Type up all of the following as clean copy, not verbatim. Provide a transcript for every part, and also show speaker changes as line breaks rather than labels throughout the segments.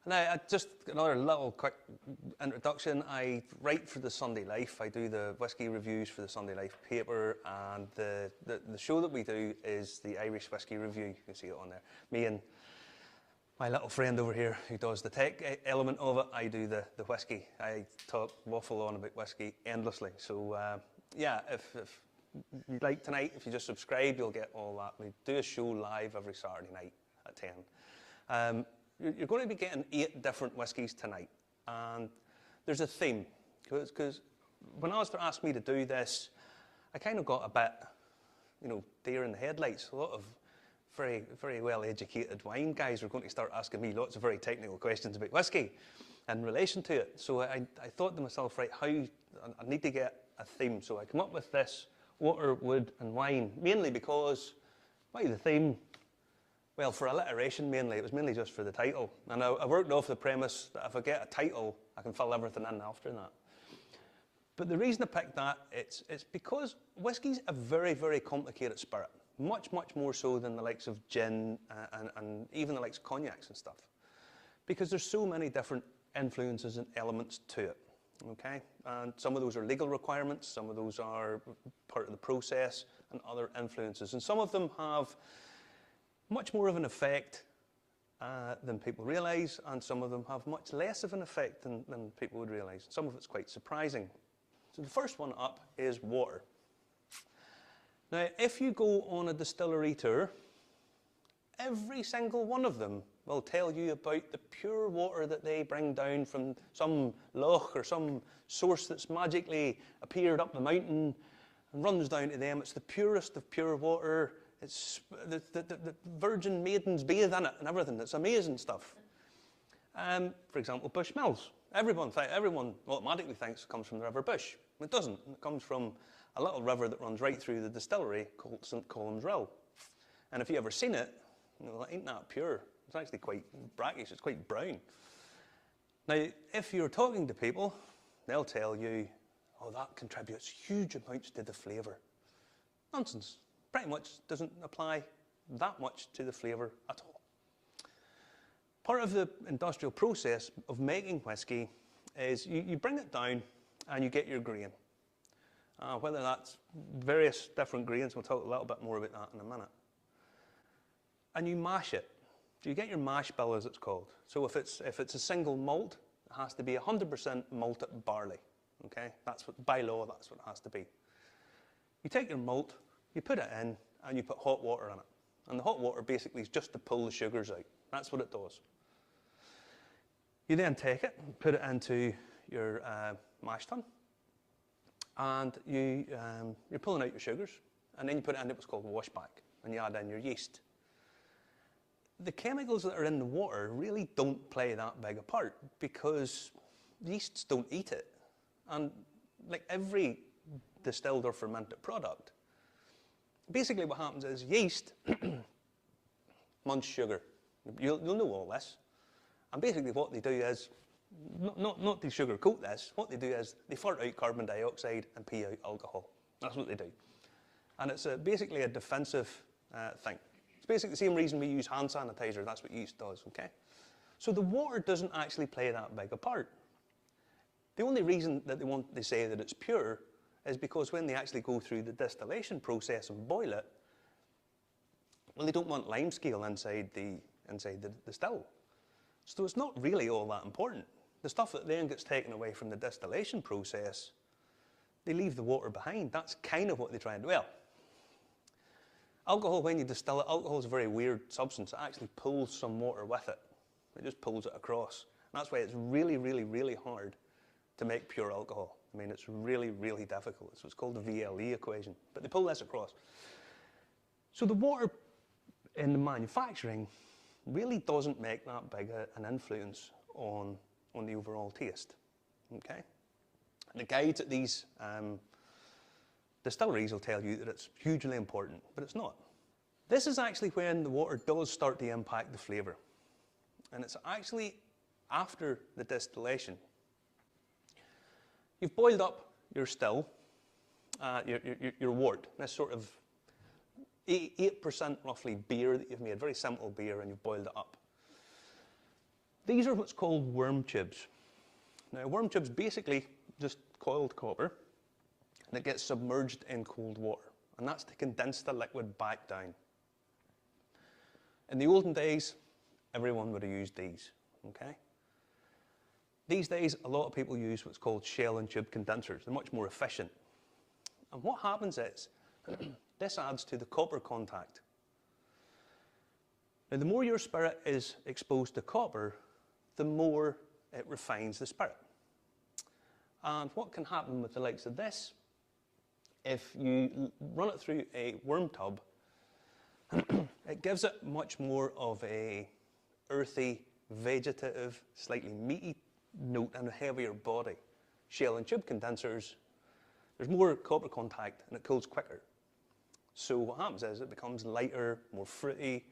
Now, just another little quick introduction. I write for the Sunday Life. I do the whisky reviews for the Sunday Life paper, and the show that we do is the Irish Whisky Review. You can see it on there. Me and my little friend over here who does the tech element of it, I do the whisky. I waffle on about whisky endlessly. So, yeah, if you like tonight, if you just subscribe, you'll get all that. We do a show live every Saturday night at 10. You're going to be getting 8 different whiskies tonight, and there's a theme, because when Alistair asked me to do this, I kind of got a bit, deer in the headlights. A lot of very, very well-educated wine guys are going to start asking me lots of very technical questions about whiskey in relation to it. So I thought to myself, right, I need to get a theme. So I come up with this water, wood, and wine, mainly because, why the theme? Well, for alliteration mainly, it was mainly just for the title. And I worked off the premise that if I get a title, I can fill everything in after that. But the reason I picked that, it's because whiskey's a very, very complicated spirit. Much, much more so than the likes of gin and even the likes of cognacs and stuff. Because there's so many different influences and elements to it, okay? And some of those are legal requirements, some of those are part of the process, and other influences. And some of them have much more of an effect than people realise, and some of them have much less of an effect than people would realise. Some of it's quite surprising. So the first one up is water. Now, if you go on a distillery tour, every single one of them will tell you about the pure water that they bring down from some loch or some source that's magically appeared up the mountain and runs down to them. It's the purest of pure water. It's the virgin maidens bathe in it and everything. It's amazing stuff. For example, Bushmills. Everyone automatically thinks it comes from the River Bush. It doesn't. It comes from a little river that runs right through the distillery called St. Colum's Rill. And if you've ever seen it, it ain't that pure. It's actually quite brackish. It's quite brown. Now, if you're talking to people, they'll tell you, oh, that contributes huge amounts to the flavour. Nonsense. Pretty much doesn't apply that much to the flavour at all. Part of the industrial process of making whiskey is you bring it down and you get your grain. Whether that's various different grains, we'll talk a little bit more about that in a minute. And you mash it. So you get your mash bill, as it's called. So if it's a single malt, it has to be 100% malted barley. Okay, by law, that's what it has to be. You take your malt, you put it in, and you put hot water in it. And the hot water basically is just to pull the sugars out. That's what it does. You then take it, put it into your mash tun, and you're pulling out your sugars, and then you put it into what's called washback, and you add in your yeast. The chemicals that are in the water really don't play that big a part, because yeasts don't eat it. And like every distilled or fermented product, basically what happens is yeast munch sugar. You'll know all this. And basically what they do is, not to sugarcoat this, what they do is they fart out carbon dioxide and pee out alcohol. That's what they do. And it's basically a defensive thing. It's basically the same reason we use hand sanitizer. That's what yeast does, okay? So the water doesn't actually play that big a part. The only reason that they say that it's pure is because when they actually go through the distillation process and boil it, well, they don't want lime scale inside the still. So it's not really all that important. The stuff that then gets taken away from the distillation process, they leave the water behind. That's kind of what they try and do. Well, alcohol, when you distill it, alcohol is a very weird substance. It actually pulls some water with it. It just pulls it across. And that's why it's really, really, really hard to make pure alcohol. I mean, it's really, really difficult. So it's called the VLE equation. But they pull this across. So the water in the manufacturing really doesn't make that big an influence on the overall taste. Okay? The guides at these distilleries will tell you that it's hugely important, but it's not. This is actually when the water does start to impact the flavour. And it's actually after the distillation. You've boiled up your still, your wort, this sort of 8% roughly beer that you've made, very simple beer, and you've boiled it up. These are what's called worm tubes. Now, worm tubes basically just coiled copper and it gets submerged in cold water, and that's to condense the liquid back down. In the olden days, everyone would have used these, okay? These days, a lot of people use what's called shell and tube condensers. They're much more efficient. And what happens is, this adds to the copper contact. Now, the more your spirit is exposed to copper, the more it refines the spirit. And what can happen with the likes of this, if you run it through a worm tub, it gives it much more of a earthy, vegetative, slightly meaty note and a heavier body. Shell and tube condensers, there's more copper contact and it cools quicker. So what happens is it becomes lighter, more fruity,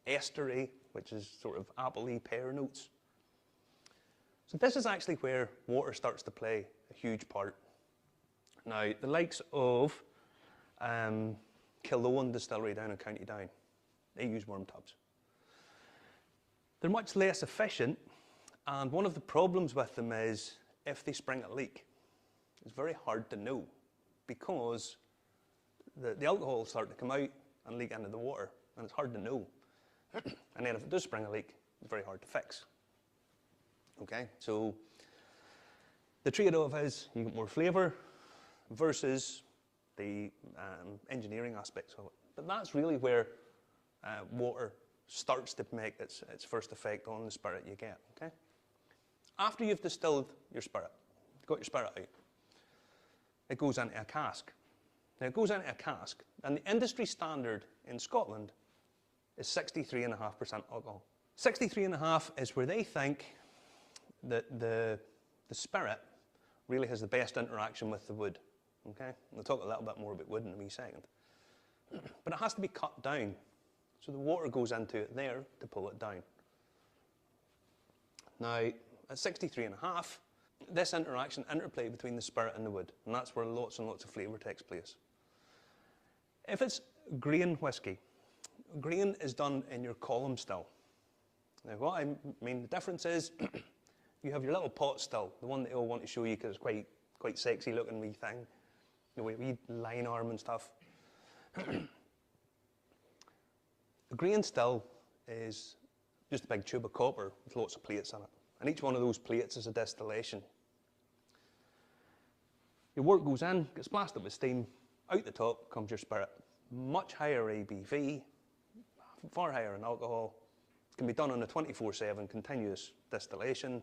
estery, which is sort of apple-y pear notes. So this is actually where water starts to play a huge part. Now, the likes of Killowen Distillery down in County Down, they use worm tubs. They're much less efficient, and one of the problems with them is if they spring a leak, it's very hard to know because the alcohol will start to come out and leak into the water, and it's hard to know. And then if it does spring a leak, it's very hard to fix. Okay, so the trade-off is you get more flavour versus the engineering aspects of it. But that's really where water starts to make its first effect on the spirit you get. Okay. After you've distilled your spirit, got your spirit out, it goes into a cask. Now it goes into a cask, and the industry standard in Scotland is 63.5% alcohol. 63.5 is where they think that the spirit really has the best interaction with the wood. Okay, we'll talk a little bit more about wood in a wee second. But it has to be cut down, so the water goes into it there to pull it down. Now, at 63.5, this interplay between the spirit and the wood, and that's where lots and lots of flavour takes place. If it's grain whisky, grain is done in your column still. Now, what I mean, the difference is you have your little pot still, the one that they all want to show you because it's quite sexy looking wee thing, the wee line arm and stuff. The grain still is just a big tube of copper with lots of plates in it, and each one of those plates is a distillation. Your wort goes in, gets blasted with steam, out the top comes your spirit. Much higher ABV, far higher in alcohol. It can be done on a 24/7 continuous distillation,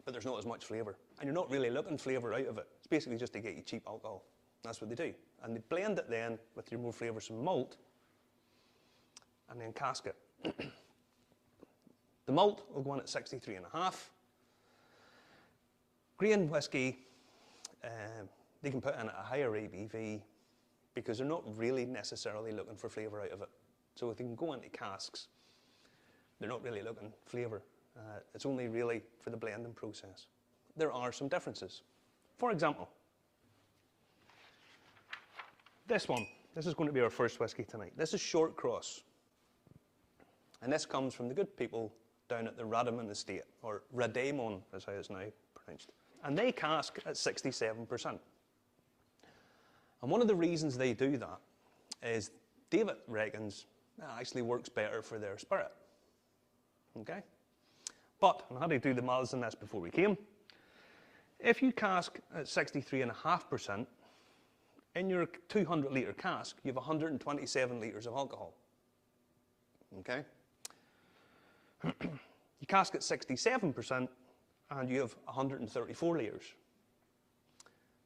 but there's not as much flavour. And you're not really looking flavour out of it. It's basically just to get you cheap alcohol. That's what they do. And they blend it then with your more flavoursome malt and then cask it. The malt will go in at 63.5. Grain whisky, they can put in at a higher ABV because they're not really necessarily looking for flavour out of it. So if they can go into casks, they're not really looking flavour. It's only really for the blending process. There are some differences. For example, this one. This is going to be our first whisky tonight. This is Short Cross. And this comes from the good people down at the Radamon estate, or Radamon is how it's now pronounced. And they cask at 67%. And one of the reasons they do that is David reckons that actually works better for their spirit. Okay? But, and I had to do the maths on this before we came, if you cask at 63.5%, in your 200 litre cask, you have 127 litres of alcohol. Okay? You cask at 67%, and you have 134 litres.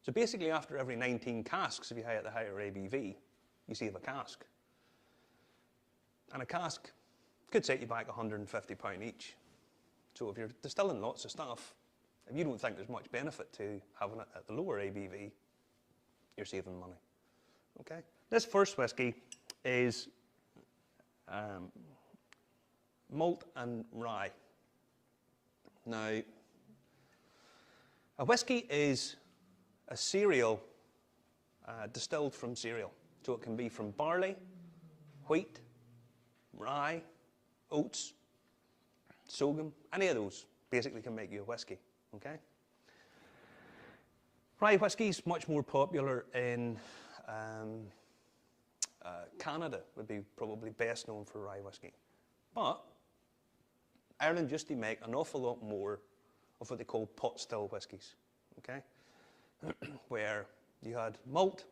So basically, after every 19 casks, if you hit the higher ABV, you save a cask. And a cask could set you back £150 each. So if you're distilling lots of stuff, if you don't think there's much benefit to having it at the lower ABV, you're saving money. Okay? This first whisky is malt and rye. Now, a whisky is a cereal distilled from cereal. So it can be from barley, wheat, rye, oats. sorghum, any of those basically can make you a whiskey, okay? Rye whiskey's much more popular in Canada, would be probably best known for rye whiskey. But Ireland used to make an awful lot more of what they call pot still whiskies, okay? Where you had malt,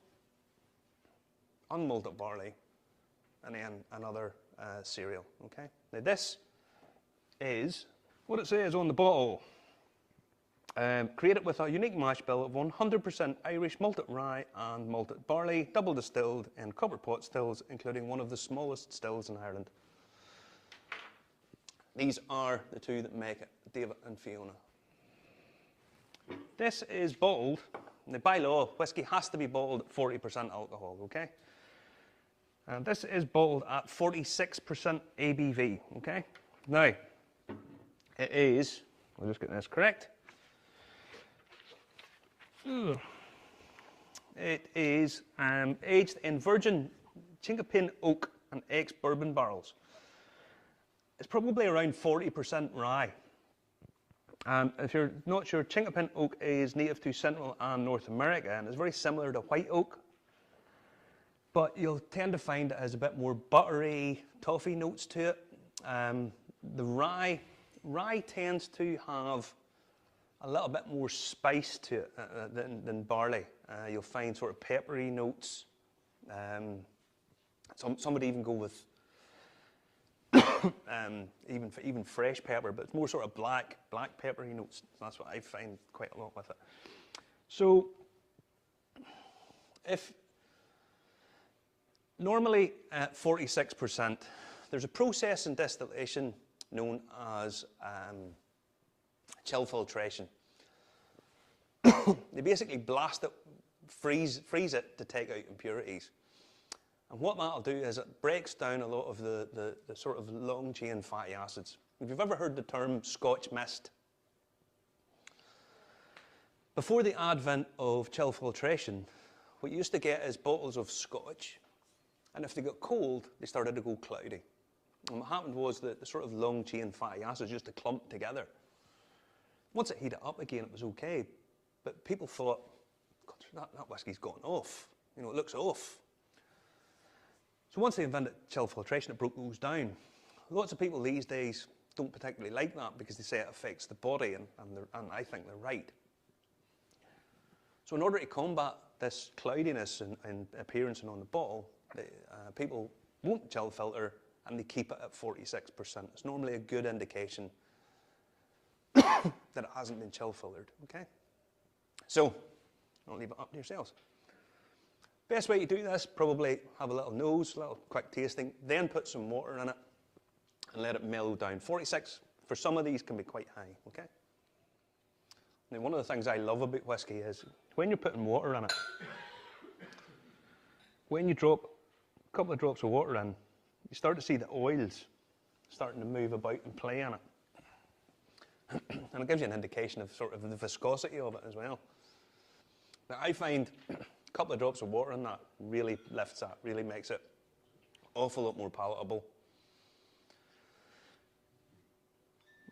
unmalted barley, and then another cereal, okay? Now this is what it says on the bottle. Created with a unique mash bill of 100% Irish malted rye and malted barley, double distilled in copper pot stills, including one of the smallest stills in Ireland. These are the two that make it, David and Fiona. This is bottled. Now, by law, whiskey has to be bottled at 40% alcohol, okay? And this is bottled at 46% ABV, okay? Now, it is, I'll just get this correct. It is aged in virgin Chinkapin oak and ex-bourbon barrels. It's probably around 40% rye. If you're not sure, Chinkapin oak is native to Central and North America and is very similar to white oak. But you'll tend to find it has a bit more buttery, toffee notes to it. The rye tends to have a little bit more spice to it than barley. You'll find sort of peppery notes. Some would even go with even fresh pepper, but it's more sort of black peppery notes. That's what I find quite a lot with it. So, if normally at 46%, there's a process in distillation known as chill filtration. They basically blast it, freeze it to take out impurities. And what that'll do is it breaks down a lot of the sort of long chain fatty acids. If you've ever heard the term Scotch mist, before the advent of chill filtration, what you used to get is bottles of Scotch, and if they got cold, they started to go cloudy. And what happened was that the sort of long chain fatty acids used to clump together. Once it heated up again, it was okay, but people thought, God, that whiskey's gone off. You know, it looks off. So once they invented chill filtration, it broke those down. Lots of people these days don't particularly like that because they say it affects the body, and I think they're right. So in order to combat this cloudiness and appearance and on the bottle, people won't chill filter and they keep it at 46%. It's normally a good indication that it hasn't been chill filtered, okay? So, I'll leave it up to yourselves. Best way to do this, probably have a little nose, a little quick tasting, then put some water in it and let it mellow down. 46 for some of these can be quite high, okay? Now, one of the things I love about whiskey is when you're putting water in it, when you drop a couple of drops of water in, you start to see the oils starting to move about and play in it. And it gives you an indication of sort of the viscosity of it as well. Now, I find a couple of drops of water in that really lifts that, really makes it an awful lot more palatable.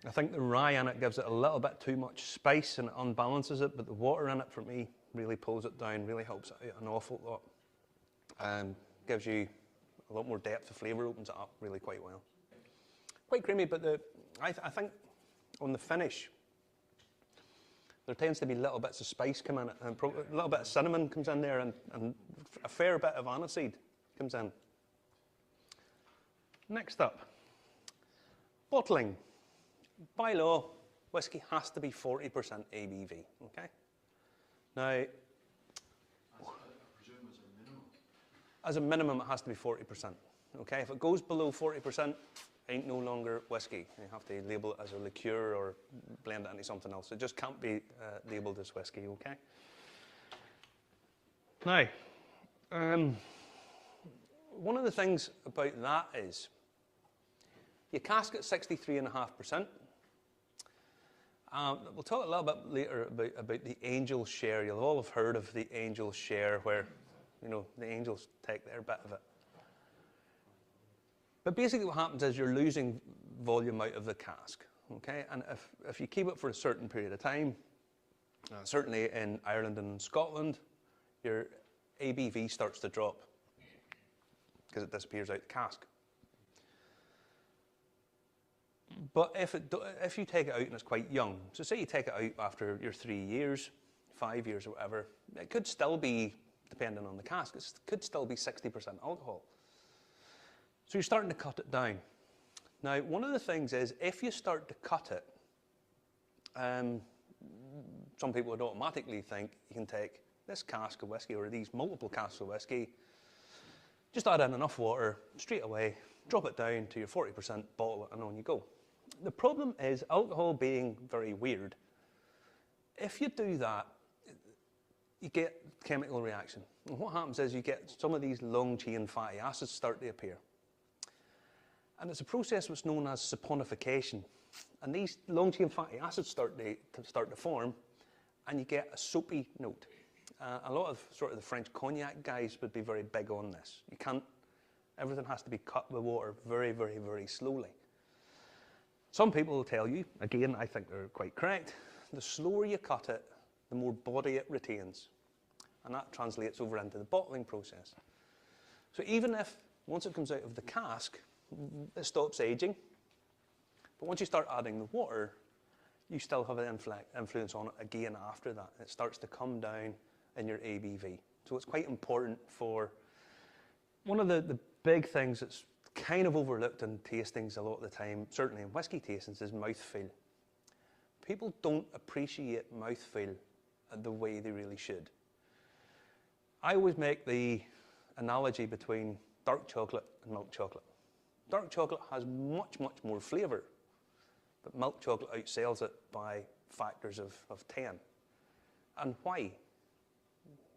I think the rye in it gives it a little bit too much spice and it unbalances it, but the water in it for me really pulls it down, really helps it out an awful lot. Gives you a lot more depth of flavour, opens it up really quite well. Quite creamy, but I think on the finish, there tends to be little bits of spice come in it, and a little bit of cinnamon comes in there, and a fair bit of aniseed comes in. Next up, bottling. By law, whiskey has to be 40% ABV, okay? Now, I presume as a minimum, it has to be 40%, okay? If it goes below 40%, ain't no longer whiskey. You have to label it as a liqueur or blend it into something else. It just can't be labelled as whiskey, okay? Now, one of the things about that is you cask at 63.5%. We'll talk a little bit later about the angel share. You'll all have heard of the angel share where, you know, the angels take their bit of it. But basically what happens is you're losing volume out of the cask, Okay, and if you keep it for a certain period of time, certainly in Ireland and Scotland, your ABV starts to drop because it disappears out the cask. But if you take it out and it's quite young, so say you take it out after your 3 years, 5 years or whatever, it could still be, depending on the cask, it could still be 60% alcohol. So you're starting to cut it down. Now, one of the things is, if you start to cut it, some people would automatically think you can take this cask of whiskey or these multiple casks of whiskey, just add in enough water straight away, drop it down to your 40%, bottle it, and on you go. The problem is alcohol being very weird. If you do that, you get chemical reaction. And what happens is you get some of these long-chain fatty acids start to appear. And it's a process that's known as saponification. And these long-chain fatty acids start to form, and you get a soapy note. A lot of sort of the French cognac guys would be very big on this. Everything has to be cut with water very, very, very slowly. Some people will tell you, again, I think they're quite correct, the slower you cut it, the more body it retains. And that translates over into the bottling process. So even if, once it comes out of the cask, it stops aging, but once you start adding the water, you still have an influence on it again after that. It starts to come down in your ABV. So it's quite important for, one of the big things that's kind of overlooked in tastings a lot of the time, certainly in whiskey tastings, is mouthfeel. People don't appreciate mouthfeel the way they really should. I always make the analogy between dark chocolate and milk chocolate. Dark chocolate has much, much more flavour, but milk chocolate outsells it by factors of 10. And why?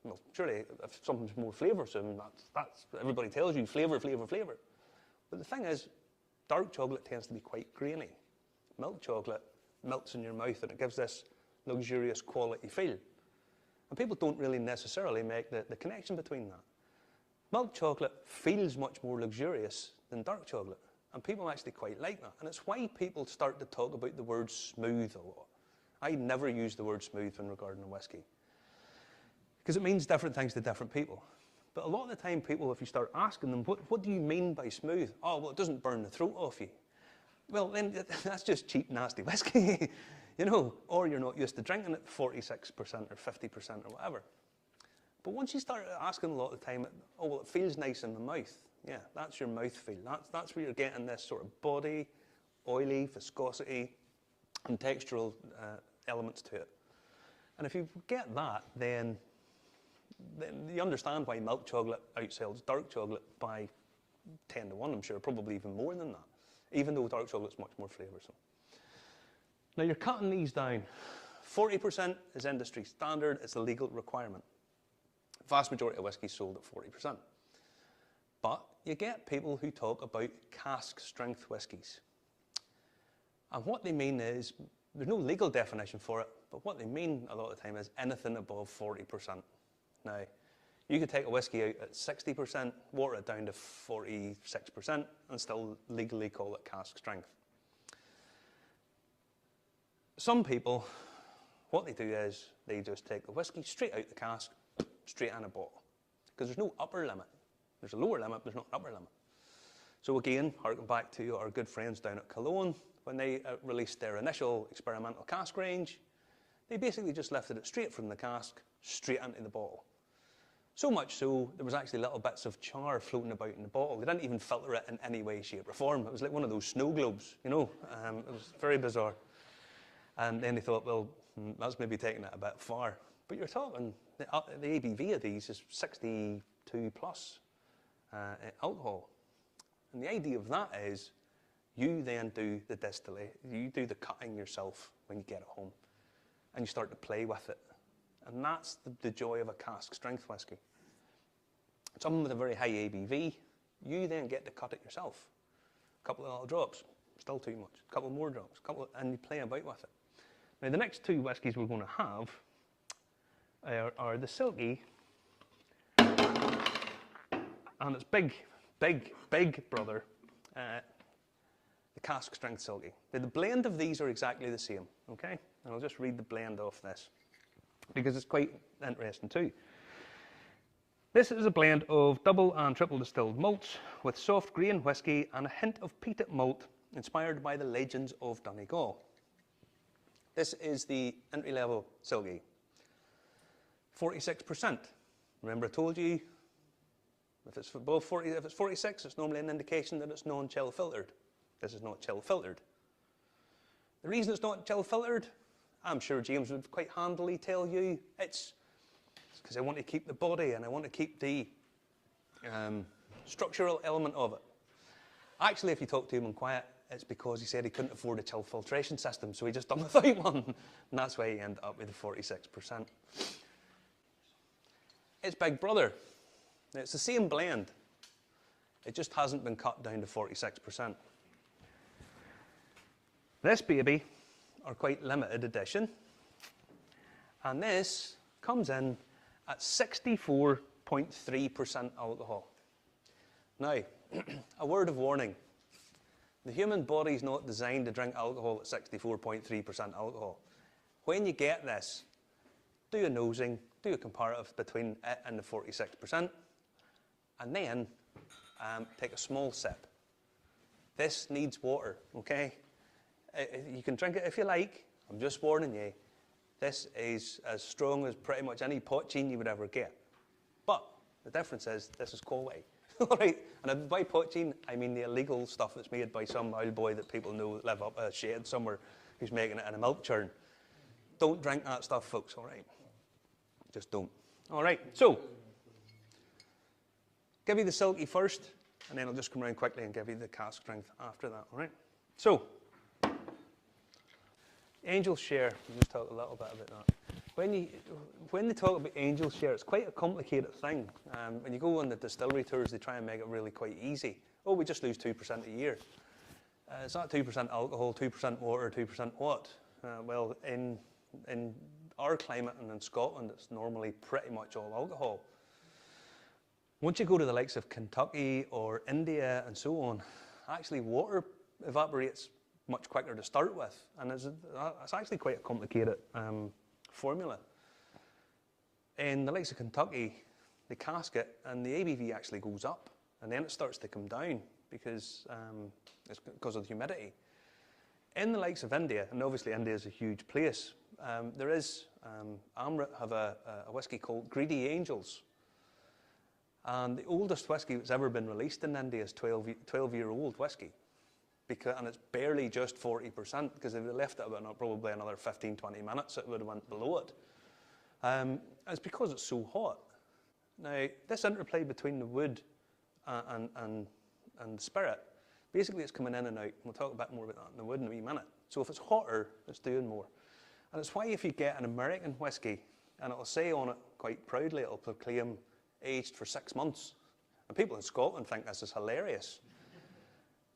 Well, surely if something's more flavoursome, that's everybody tells you, flavour, flavour, flavour. But the thing is, dark chocolate tends to be quite grainy. Milk chocolate melts in your mouth and it gives this luxurious quality feel. And people don't really necessarily make the connection between that. Milk chocolate feels much more luxurious than dark chocolate, and people actually quite like that. And it's why people start to talk about the word smooth a lot. I never use the word smooth when regarding a whiskey, because it means different things to different people. But a lot of the time people, if you start asking them, what do you mean by smooth? Oh, well, it doesn't burn the throat off you. Well, then that's just cheap, nasty whiskey, you know, or you're not used to drinking it 46% or 50% or whatever. But once you start asking a lot of the time, oh, well, it feels nice in the mouth. Yeah, that's your mouth feel. That's where you're getting this sort of body, oily, viscosity, and textural elements to it. And if you get that, then you understand why milk chocolate outsells dark chocolate by 10 to 1, I'm sure, probably even more than that, even though dark chocolate's much more flavoursome. Now you're cutting these down. 40% is industry standard, it's a legal requirement. Vast majority of whiskey is sold at 40%. But you get people who talk about cask strength whiskies. And what they mean is, there's no legal definition for it, but what they mean a lot of the time is anything above 40%. Now, you could take a whiskey out at 60%, water it down to 46%, and still legally call it cask strength. Some people, what they do is, they just take the whiskey straight out the cask, straight in a bottle. Because there's no upper limit. There's a lower limit, there's not an upper limit. So again, harken back to our good friends down at Cologne, when they released their initial experimental cask range, they basically just lifted it straight from the cask, straight into the bottle. So much so, there was actually little bits of char floating about in the bottle. They didn't even filter it in any way, shape or form. It was like one of those snow globes, you know. It was very bizarre. And then they thought, well, that's maybe taking it a bit far. But you're talking, the ABV of these is 62 plus alcohol. And the idea of that is, you then do the distillate, you do the cutting yourself when you get it home. And you start to play with it. And that's the joy of a cask strength whiskey. Something with a very high ABV, you then get to cut it yourself. A couple of little drops, still too much. A couple more drops, and you play about with it. Now the next two whiskies we're going to have are the Silky, and its big brother, the cask strength silky. Now, the blend of these are exactly the same, okay? And I'll just read the blend off this, because it's quite interesting too. This is a blend of double and triple distilled malts with soft grain whisky and a hint of peated malt inspired by the legends of Donegal. This is the entry-level silky. 46%. Remember I told you, if it's above 40, if it's 46, it's normally an indication that it's non-chill filtered. This is not chill filtered. The reason it's not chill filtered, I'm sure James would quite handily tell you, it's because I want to keep the body and I want to keep the structural element of it. Actually, if you talk to him in quiet, it's because he said he couldn't afford a chill filtration system, so he just done without one. And that's why he ended up with the 46%. It's Big Brother. It's the same blend. It just hasn't been cut down to 46%. This baby are quite limited edition. And this comes in at 64.3% alcohol. Now, a word of warning. The human body is not designed to drink alcohol at 64.3% alcohol. When you get this, do a nosing, do a comparative between it and the 46%, and then take a small sip. This needs water, okay? You can drink it if you like. I'm just warning you. This is as strong as pretty much any poteen you would ever get. But the difference is this is quality. All right, and by poteen, I mean the illegal stuff that's made by some old boy that people know that live up a shed somewhere who's making it in a milk churn. Don't drink that stuff, folks, all right? Just don't. All right, so, give you the silky first, and then I'll just come around quickly and give you the cask strength after that, all right? So, angel share, we'll just talk a little bit about that. When they talk about angel share, it's quite a complicated thing. When you go on the distillery tours, they try and make it really quite easy. Oh, we just lose 2% a year. It's not 2% alcohol, 2% water, 2% what? Well, in our climate and in Scotland, it's normally pretty much all alcohol. Once you go to the likes of Kentucky or India and so on, actually water evaporates much quicker to start with, and it's actually quite a complicated formula. In the likes of Kentucky, they cask it and the ABV actually goes up, and then it starts to come down because it's because of the humidity. In the likes of India, and obviously India is a huge place, there is, Amrit have a whiskey called Greedy Angels. And the oldest whiskey that's ever been released in India is 12-year-old whiskey. And it's barely just 40%, because if they left it about probably another 15, 20 minutes, it would have went below it. It's because it's so hot. Now, this interplay between the wood and the spirit, basically it's coming in and out. We'll talk a bit more about that in the wood in a wee minute. So if it's hotter, it's doing more. And it's why if you get an American whiskey, and it'll say on it quite proudly, it'll proclaim aged for 6 months. And people in Scotland think this is hilarious.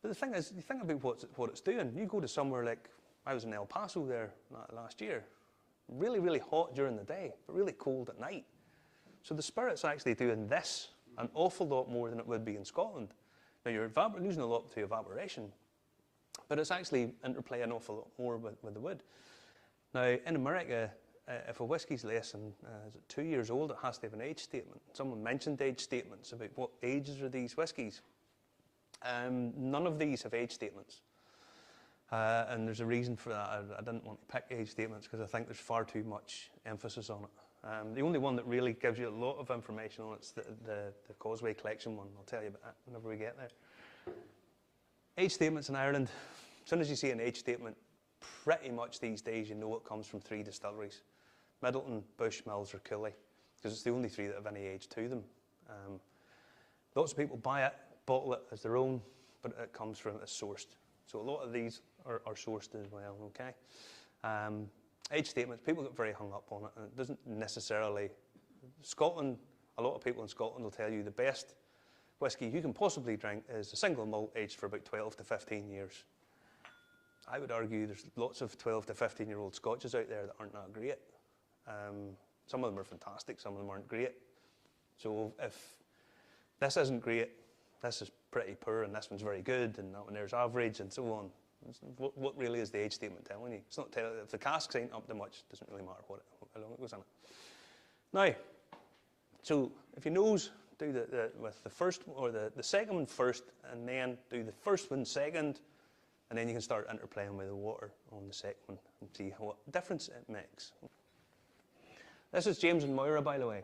But the thing is, you think about what it's doing. You go to somewhere like, I was in El Paso there last year. Really, really hot during the day, but really cold at night. So the spirit's actually doing this an awful lot more than it would be in Scotland. Now you're losing a lot to evaporation, but it's actually interplaying an awful lot more with the wood. Now in America, if a whiskey's less than 2 years old, it has to have an age statement. Someone mentioned age statements about what ages are these whiskies. None of these have age statements. And there's a reason for that. I didn't want to pick age statements because I think there's far too much emphasis on it. The only one that really gives you a lot of information on it's the Causeway Collection one. I'll tell you about that whenever we get there. Age statements in Ireland, as soon as you see an age statement, pretty much these days you know it comes from 3 distilleries. Middleton, Bush, Mills or Cooley, because it's the only 3 that have any age to them. Lots of people buy it, bottle it as their own, but it comes from, it's sourced. So a lot of these are sourced as well, okay? Age statements, people get very hung up on it, and it doesn't necessarily, Scotland, a lot of people in Scotland will tell you the best whiskey you can possibly drink is a single malt aged for about 12 to 15 years. I would argue there's lots of 12 to 15-year-old Scotches out there that aren't that great. Some of them are fantastic, some of them aren't great. So if this isn't great, this is pretty poor and this one's very good and that one there's average and so on. What really is the age statement telling you? It's not telling, if the casks ain't up to much, it doesn't really matter how long it goes in it. Now, so if you nose, do with the first or the second one first, and then do the first one second, and then you can start interplaying with the water on the second one and see what difference it makes. This is James and Moira, by the way.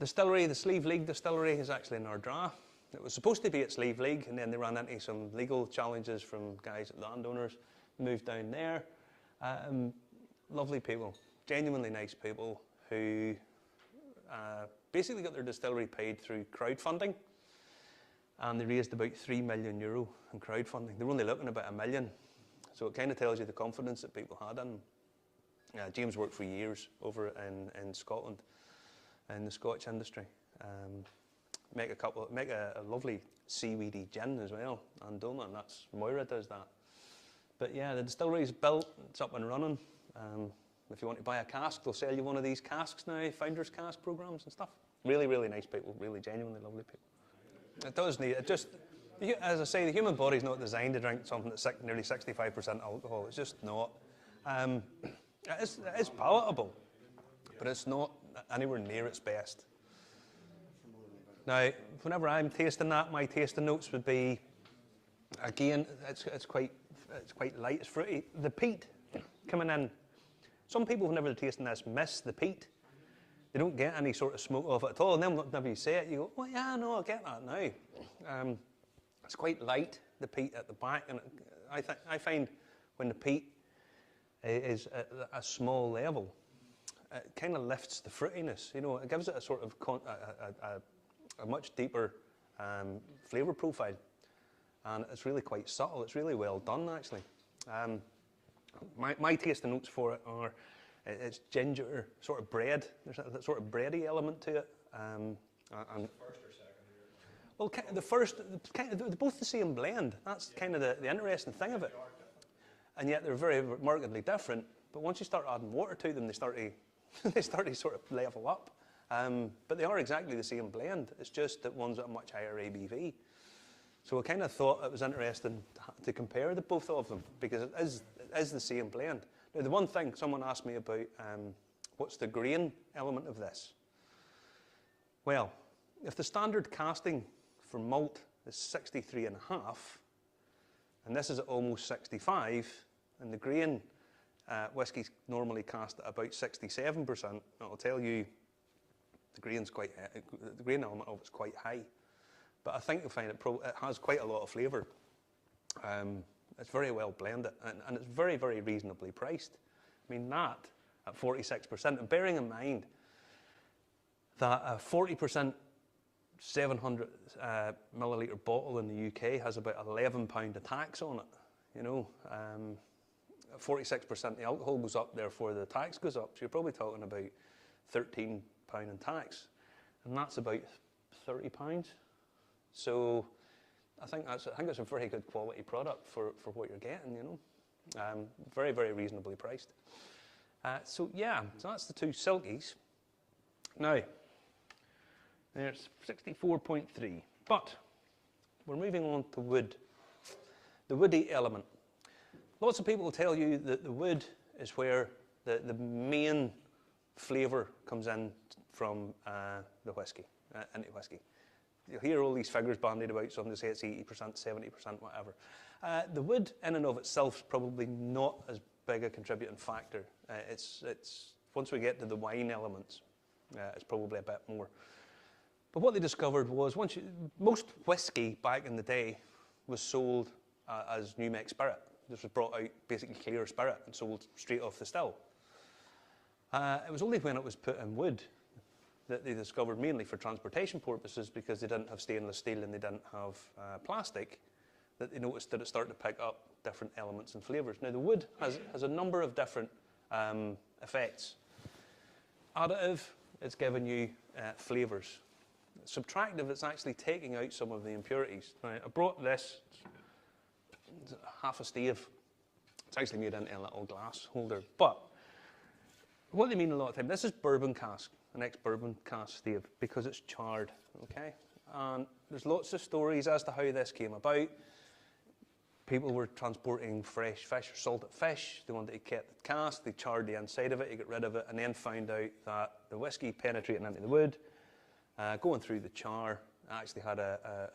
Distillery, the Slieve League distillery is actually in Ardra. It was supposed to be at Slieve League, and then they ran into some legal challenges from guys at landowners, moved down there. Lovely people, genuinely nice people who basically got their distillery paid through crowdfunding, and they raised about €3 million in crowdfunding. They were only looking about $1 million, so it kind of tells you the confidence that people had in them. James worked for years over in Scotland in the Scotch industry. Make a lovely seaweedy gin as well, Andoma, and that's Moira does that. But yeah, the distillery's built, it's up and running. If you want to buy a cask, they'll sell you one of these casks now, founders cask programs and stuff. Really, really nice people, really genuinely lovely people. It does need, it just, as I say, the human body's not designed to drink something that's nearly 65% alcohol. It's just not. It is palatable, but it's not anywhere near its best. Now, whenever I'm tasting that, my tasting notes would be, again, it's quite light, it's fruity. The peat coming in. Some people, whenever they're tasting this, miss the peat. They don't get any sort of smoke off it at all. And then whenever you say it, you go, well, yeah, no, I get that now. It's quite light, the peat at the back. And I find when the peat is at a small level, it kind of lifts the fruitiness. You know, it gives it a sort of a much deeper flavour profile. And it's really quite subtle. It's really well done, actually. My tasting notes for it are, it's ginger, sort of bread. There's that sort of bready element to it. And
First or second?
well, the first, they're both the same blend. That's kind of the interesting thing of it. And yet they're very markedly different. But once you start adding water to them, they start to sort of level up. But they are exactly the same blend. It's just that one's at a much higher ABV. So I kind of thought it was interesting to compare the both of them, because it is the same blend. Now, the one thing someone asked me about, what's the grain element of this? Well, if the standard casting for malt is 63.5, and this is at almost 65, and the grain whiskey's normally cast at about 67%, I'll tell you the grain element of it's quite high. But I think you'll find it has quite a lot of flavour. It's very well blended, and it's very, very reasonably priced. I mean, that at 46%, and bearing in mind that a 40% 700 millilitre bottle in the UK has about £11 of tax on it. You know, 46% the alcohol goes up, therefore the tax goes up. So you're probably talking about £13 in tax, and that's about £30. So I think it's a very good quality product for what you're getting. You know, very, very reasonably priced. So yeah, so that's the two silkies. Now, there's 64.3, but we're moving on to wood, the woody element. Lots of people will tell you that the wood is where the main flavour comes in from the whiskey, into whiskey. You'll hear all these figures bandied about, some say it's 80%, 70%, whatever. The wood in and of itself is probably not as big a contributing factor. It's once we get to the wine elements, it's probably a bit more. But what they discovered was most whiskey back in the day was sold as New Make spirit. This was brought out basically clear spirit and sold straight off the still. It was only when it was put in wood that they discovered, mainly for transportation purposes, because they didn't have stainless steel and they didn't have plastic, that they noticed that it started to pick up different elements and flavours. Now, the wood has a number of different effects. Additive, it's giving you flavours. Subtractive, it's actually taking out some of the impurities. Now, I brought this, half a stave. It's actually made into a little glass holder. But What they mean a lot of time, this is bourbon cask, an ex-bourbon cask stave, because it's charred, okay? And there's lots of stories as to how this came about. People were transporting fresh fish or salted fish. They wanted to keep the cask. They charred the inside of it to get rid of it, and then found out that the whiskey penetrating into the wood, going through the char, actually had a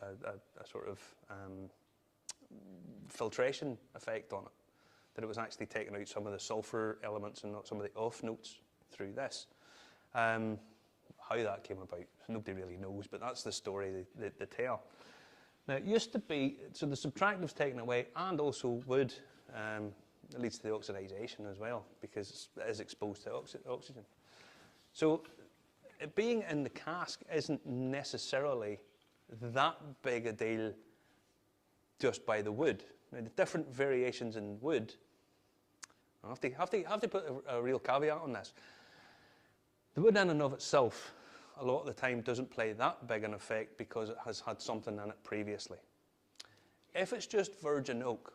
sort of filtration effect on it. That it was actually taking out some of the sulfur elements and not some of the off notes through this. How that came about, nobody really knows, but that's the story they tell. Now, it used to be, so the subtractive's taken away, and also wood, it leads to the oxidization as well, because it is exposed to oxygen. So, it being in the cask isn't necessarily that big a deal just by the wood. Now, the different variations in wood, I have to put a real caveat on this. The wood in and of itself, a lot of the time, doesn't play that big an effect because it has had something in it previously. If it's just virgin oak,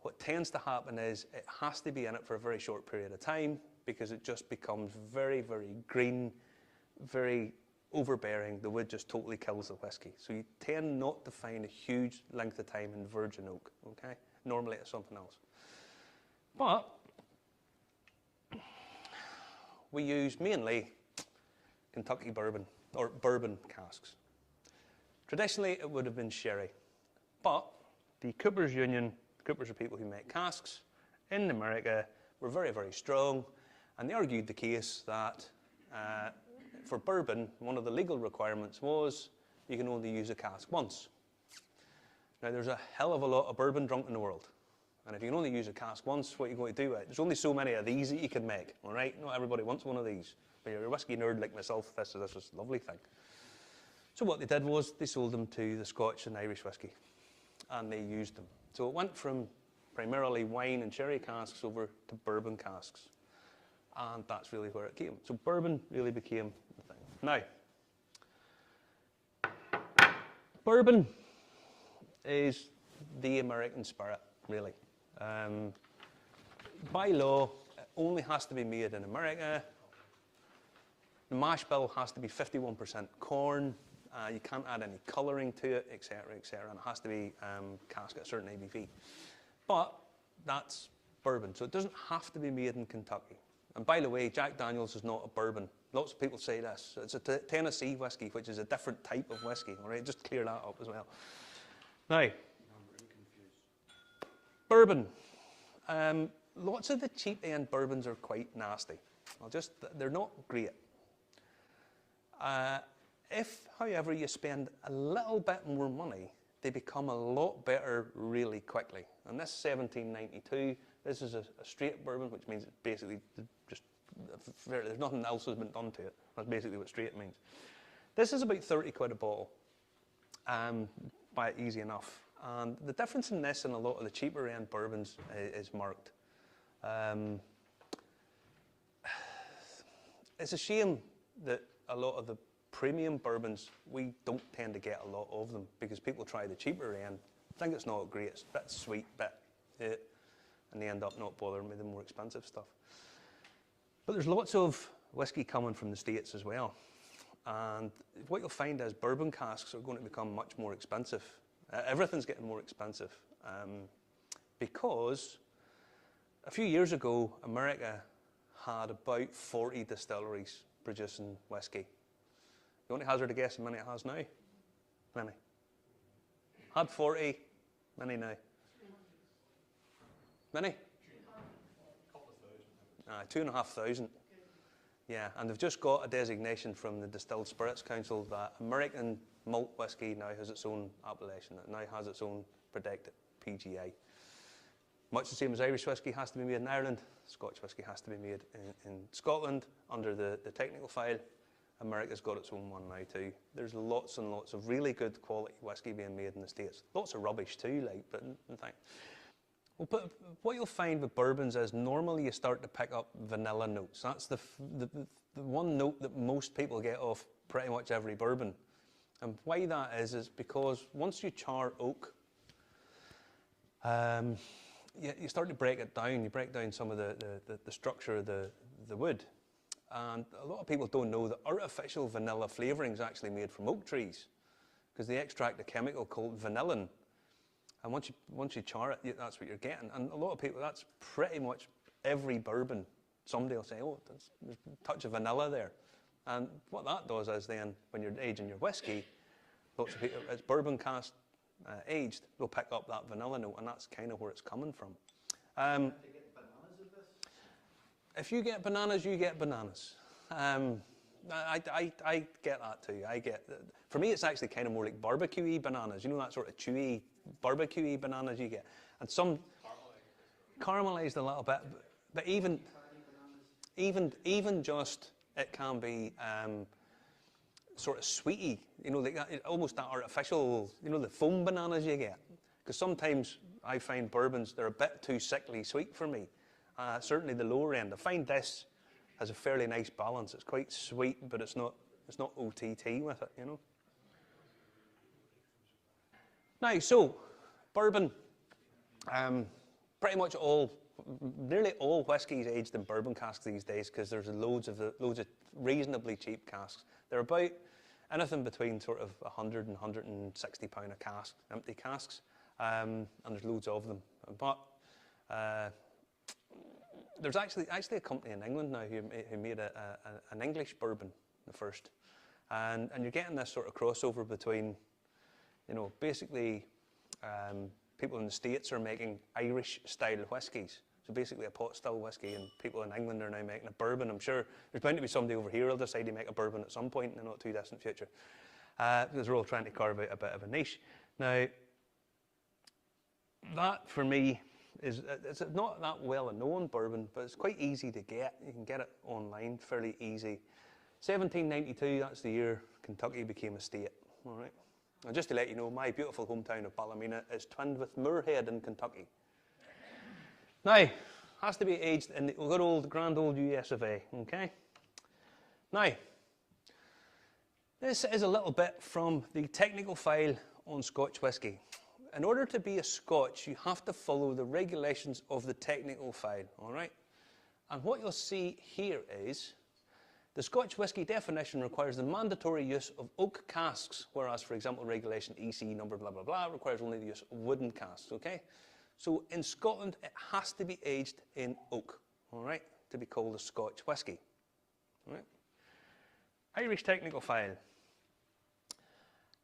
what tends to happen is it has to be in it for a very short period of time because it just becomes very, very green, very overbearing. The wood just totally kills the whiskey. So you tend not to find a huge length of time in virgin oak, okay? Normally it's something else. But we use mainly Kentucky bourbon, or bourbon casks. Traditionally, it would have been sherry. But the Coopers Union, Coopers are people who make casks, in America were very, very strong, and they argued the case that for bourbon, one of the legal requirements was you can only use a cask once. Now, there's a hell of a lot of bourbon drunk in the world. And if you can only use a cask once, what are you going to do with it? There's only so many of these that you can make, all right? Not everybody wants one of these. But you're a whiskey nerd like myself, this is a lovely thing. So what they did was they sold them to the Scotch and Irish whiskey, and they used them. So it went from primarily wine and sherry casks over to bourbon casks. And that's really where it came. So bourbon really became the thing. Now, bourbon is the American spirit, really. By law, it only has to be made in America. The mash bill has to be 51% corn. You can't add any colouring to it, etc., etc. And it has to be cask at a certain ABV. But that's bourbon, so it doesn't have to be made in Kentucky. And by the way, Jack Daniel's is not a bourbon. Lots of people say this. It's a Tennessee whiskey, which is a different type of whiskey. All right, just clear that up as well. Now, I'm really confused. Bourbon. Lots of the cheap end bourbons are quite nasty. They're not great. If, however, you spend a little bit more money, they become a lot better really quickly. And this 1792, this is a straight bourbon, which means it's basically just, there's nothing else has been done to it. That's basically what straight means. This is about 30 quid a bottle. Buy it easy enough. And the difference in this and a lot of the cheaper end bourbons is marked. It's a shame that a lot of the premium bourbons, we don't tend to get a lot of them because people try the cheaper end, think it's not great, it's a bit sweet, and they end up not bothering with the more expensive stuff. But there's lots of whiskey coming from the States as well. And what you'll find is bourbon casks are going to become much more expensive. Everything's getting more expensive because a few years ago, America had about 40 distilleries producing whiskey. You want to hazard a guess how many it has now? Many. Had 40, many now? Many? 2,500. Yeah, and they've just got a designation from the Distilled Spirits Council that American malt whiskey now has its own appellation. It now has its own protected PGI. Much the same as Irish whiskey has to be made in Ireland, Scotch whiskey has to be made in Scotland under the technical file. America's got its own one now too. There's lots and lots of really good quality whiskey being made in the States. Lots of rubbish too, but in fact. Well, but what you'll find with bourbons is normally you start to pick up vanilla notes. That's the one note that most people get off pretty much every bourbon. And why that is because once you char oak, you start to break it down. You break down some of the structure of the wood. And a lot of people don't know that artificial vanilla flavouring is actually made from oak trees, because they extract a chemical called vanillin. And once you char it, that's what you're getting. And a lot of people, that's pretty much every bourbon. Somebody will say, oh, there's a touch of vanilla there. And what that does is then, when you're aging your whiskey, lots of people, it's bourbon cask aged, they'll pick up that vanilla note, and that's kind of where it's coming from. If you get bananas, you get bananas. I get that too. For me, it's actually kind of more like barbecue-y bananas. You know, that sort of chewy, barbecue-y bananas you get. And some caramelized a little bit, but even just, it can be sort of sweety, you know, like that, almost that artificial, you know, the foam bananas you get. Because sometimes I find bourbons, they're a bit too sickly sweet for me. Certainly the lower end. I find this has a fairly nice balance. It's quite sweet, but it's not OTT with it, you know. Now, so bourbon, pretty much nearly all whiskies aged in bourbon casks these days, because there's loads of reasonably cheap casks. They're about anything between sort of 100 and 160 pound a cask, empty casks, and there's loads of them. But there's actually a company in England now who made an English bourbon, the first, and you're getting this sort of crossover between, you know, basically people in the States are making Irish style whiskies, so basically a pot still whiskey, and people in England are now making a bourbon. I'm sure there's bound to be somebody over here who'll decide to make a bourbon at some point in the not too distant future, because we're all trying to carve out a bit of a niche. Now, that for me it's not that well known bourbon, but it's quite easy to get. You can get it online fairly easy. 1792, that's the year Kentucky became a state. All right. Now, just to let you know, my beautiful hometown of Ballymena is twinned with Moorhead in Kentucky. Now, has to be aged in the good old, grand old US of A. Okay. Now, this is a little bit from the technical file on Scotch whisky. In order to be a Scotch, you have to follow the regulations of the technical file, all right? And what you'll see here is the Scotch whisky definition requires the mandatory use of oak casks, whereas, for example, regulation EC number blah, blah, blah requires only the use of wooden casks, okay? So in Scotland, it has to be aged in oak, all right, to be called a Scotch whisky, all right? Irish technical file.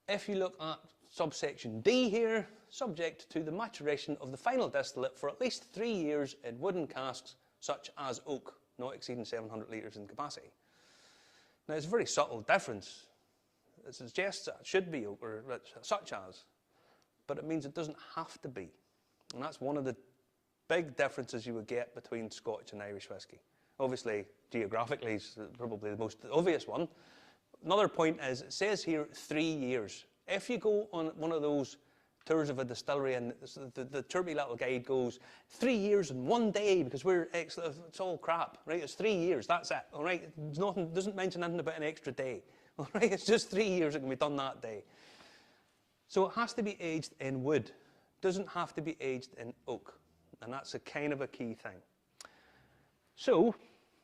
If you look at subsection D here, subject to the maturation of the final distillate for at least 3 years in wooden casks, such as oak, not exceeding 700 litres in capacity. Now, it's a very subtle difference. It suggests that it should be oak, or such as, but it means it doesn't have to be. And that's one of the big differences you would get between Scotch and Irish whisky. Obviously, geographically, it's probably the most obvious one. Another point is, it says here 3 years. If you go on one of those tours of a distillery and the chirpy little guide goes, 3 years and 1 day, because it's all crap, right? It's 3 years, that's it, all right? It's nothing, doesn't mention anything about an extra day, all right? It's just 3 years it can be done that day. So it has to be aged in wood. It doesn't have to be aged in oak, and that's a kind of a key thing. So,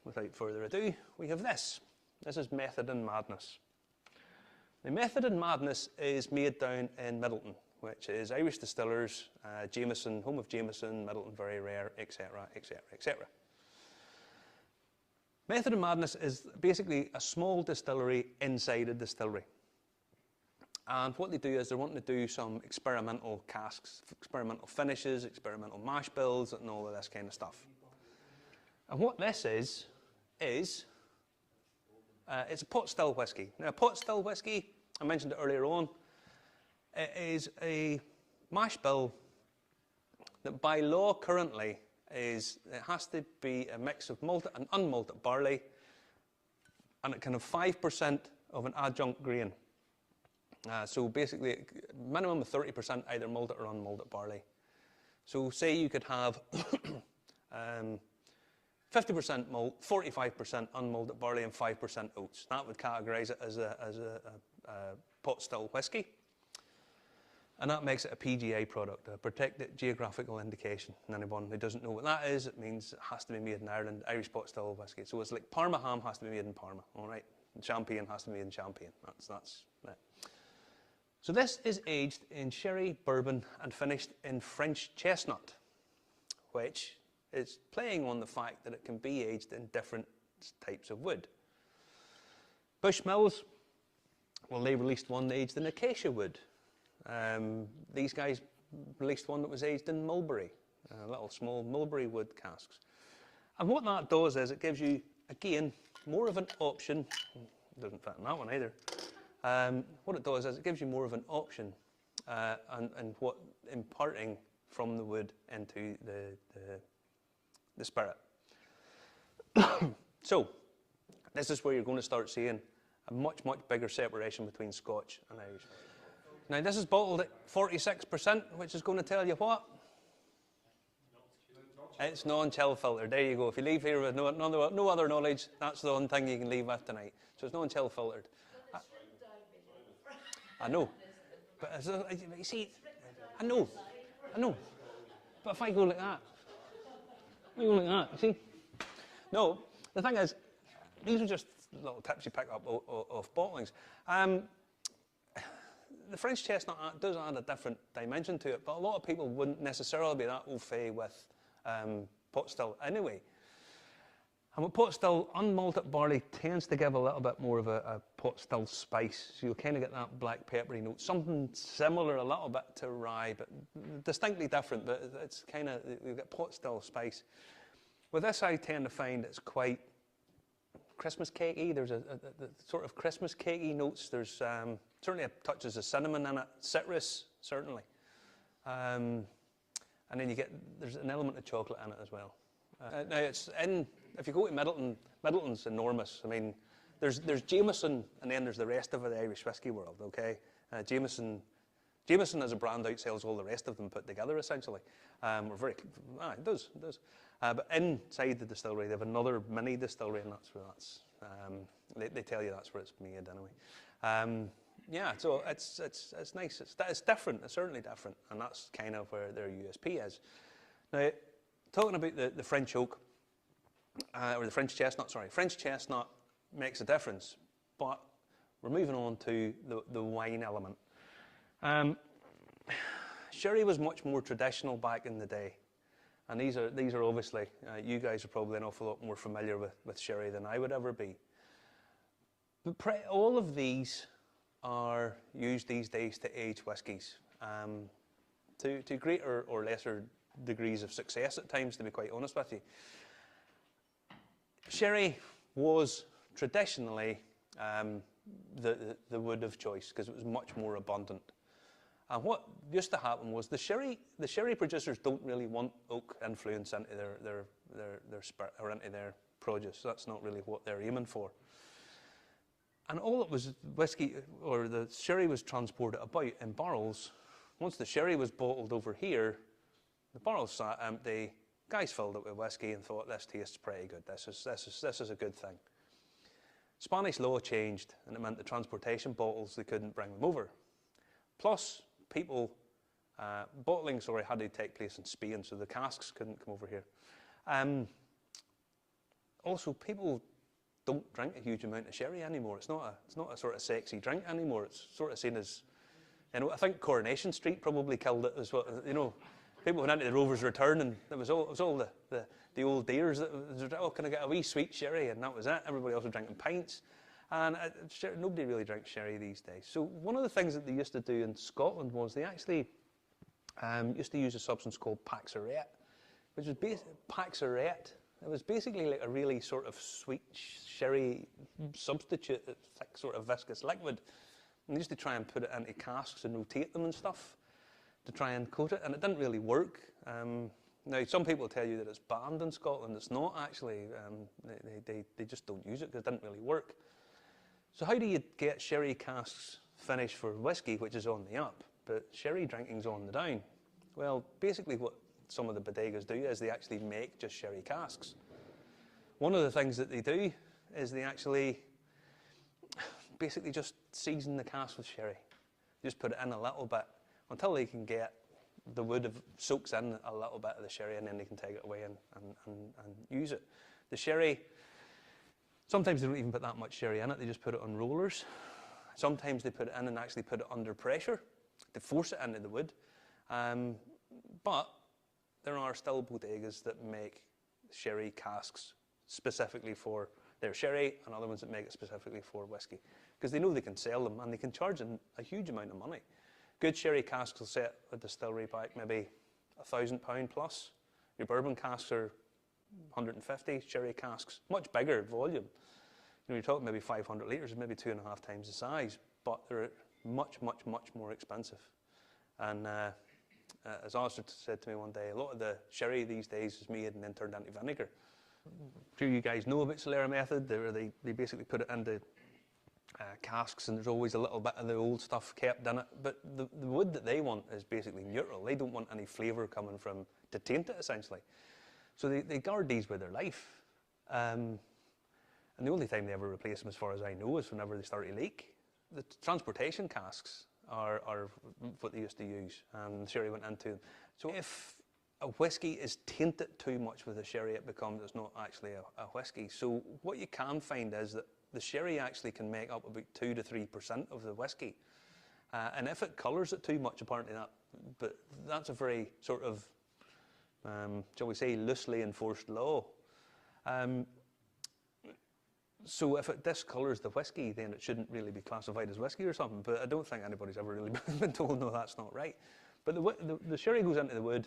without further ado, we have this. This is Method and Madness. The Method and Madness is made down in Middleton, which is Irish distillers, Jameson, home of Jameson, Middleton very rare, etc., etc., etc. Method and Madness is basically a small distillery inside a distillery. And what they do is they're wanting to do some experimental casks, experimental finishes, experimental mash bills, and all of this kind of stuff. And what this is it's a pot still whiskey. Now, a pot still whiskey, I mentioned it earlier on, it is a mash bill that by law currently it has to be a mix of malted and unmalted barley, and it can have 5% of an adjunct grain. So basically, minimum of 30% either malted or unmalted barley. So say you could have 50% malt, 45% unmalted barley, and 5% oats. That would categorise it as a pot still whiskey. And that makes it a PGI product, a Protected Geographical Indication. And anyone who doesn't know what that is, it means it has to be made in Ireland, Irish pot still whiskey. So it's like Parma ham has to be made in Parma, all right? And Champagne has to be made in Champagne. That's it. So this is aged in sherry, bourbon, and finished in French chestnut, which is playing on the fact that it can be aged in different types of wood. Bushmills, well, they released one aged in acacia wood. These guys released one that was aged in mulberry, little small mulberry wood casks. And what that does is it gives you, again, more of an option. It doesn't fit in that one either. What it does is it gives you more of an option and what imparting from the wood into the spirit. So this is where you're going to start seeing a much bigger separation between Scotch and Irish. Now this is bottled at 46%, which is going to tell you what? It's non-chill filtered. There you go. If you leave here with no other knowledge, that's the one thing you can leave with tonight. So it's non-chill filtered. I know. But you see, I know. But if I go like that, you see? No, the thing is, these are just little tips you pick up of bottlings. The French chestnut does add a different dimension to it, but a lot of people wouldn't necessarily be that au fait with pot still anyway. And with pot still, unmalted barley tends to give a little bit more of a pot still spice, so you'll kind of get that black peppery note, something similar a little bit to rye, but distinctly different, but it's kind of, you get pot still spice. With this I tend to find it's quite Christmas cakey. There's a sort of Christmas cakey notes. There's certainly touches of cinnamon in it, citrus certainly, and then there's an element of chocolate in it as well. Now if you go to Middleton, Middleton's enormous. I mean, there's Jameson, and then there's the rest of the Irish whiskey world. Okay, Jameson as a brand outsells all the rest of them put together essentially. It does. But inside the distillery, they have another mini distillery, and that's where they tell you that's where it's made anyway. Yeah, so it's nice. It's different. It's certainly different, and that's kind of where their USP is. Now, talking about the French oak or the French chestnut. Sorry, French chestnut makes a difference, but we're moving on to the wine element. Sherry was much more traditional back in the day. And these are obviously, you guys are probably an awful lot more familiar with sherry than I would ever be. But all of these are used these days to age whiskies, to greater or lesser degrees of success at times, to be quite honest with you. Sherry was traditionally the wood of choice because it was much more abundant. And what used to happen was the sherry producers don't really want oak influence into their spirit or into their produce. That's not really what they're aiming for. And all it was whiskey or the sherry was transported about in barrels. Once the sherry was bottled over here, the barrels sat empty. Guys filled it with whiskey and thought, this tastes pretty good. This is a good thing. Spanish law changed, and it meant the transportation bottles, they couldn't bring them over. Plus, bottling had to take place in Spain, so the casks couldn't come over here. Also, people don't drink a huge amount of sherry anymore. It's not a sort of sexy drink anymore. It's sort of seen as, I think Coronation Street probably killed it as well. People went into the Rover's Return, and it was all the old dears that was, oh, can I get a wee sweet sherry? And that was it. Everybody else was drinking pints. And nobody really drinks sherry these days. So one of the things that they used to do in Scotland was they actually used to use a substance called Paxaret, which was Paxaret. It was basically like a really sort of sweet sherry substitute, a thick sort of viscous liquid. And they used to try and put it into casks and rotate them and stuff to try and coat it, and it didn't really work. Now, some people tell you that it's banned in Scotland. It's not actually. They just don't use it because it didn't really work. So how do you get sherry casks finished for whiskey, which is on the up, but sherry drinking's on the down? Well, basically what some of the bodegas do is they actually make just sherry casks. One of the things that they do is they actually basically just season the cask with sherry. Just put it in a little bit until they can get the wood soaks in a little bit of the sherry, and then they can take it away and use it. The sherry, sometimes they don't even put that much sherry in it, they just put it on rollers. Sometimes they put it in and actually put it under pressure to force it into the wood. But there are still bodegas that make sherry casks specifically for their sherry, and other ones that make it specifically for whiskey, because they know they can sell them and they can charge them a huge amount of money. Good sherry casks will set a distillery back maybe £1,000 plus. Your bourbon casks are 150. Sherry casks, much bigger volume. You're talking maybe 500 litres, maybe 2.5 times the size, but they're much, much, much more expensive. And as Alistair said to me one day, a lot of the sherry these days is made and then turned into vinegar. I'm sure you guys know about Solera method. They basically put it into casks, and there's always a little bit of the old stuff kept in it. But the wood that they want is basically neutral. They don't want any flavour coming from to taint it, essentially. So they guard these with their life. And the only time they ever replace them, as far as I know, is whenever they start to leak. The transportation casks are what they used to use, and the sherry went into them. So if a whiskey is tainted too much with the sherry, it's not actually a whiskey. So what you can find is that the sherry actually can make up about 2 to 3% of the whiskey. And if it colours it too much, apparently but that's a very sort of, shall we say, loosely enforced law. So if it discolours the whiskey, then it shouldn't really be classified as whiskey or something. But I don't think anybody's ever really been told, no, that's not right. But the sherry goes into the wood,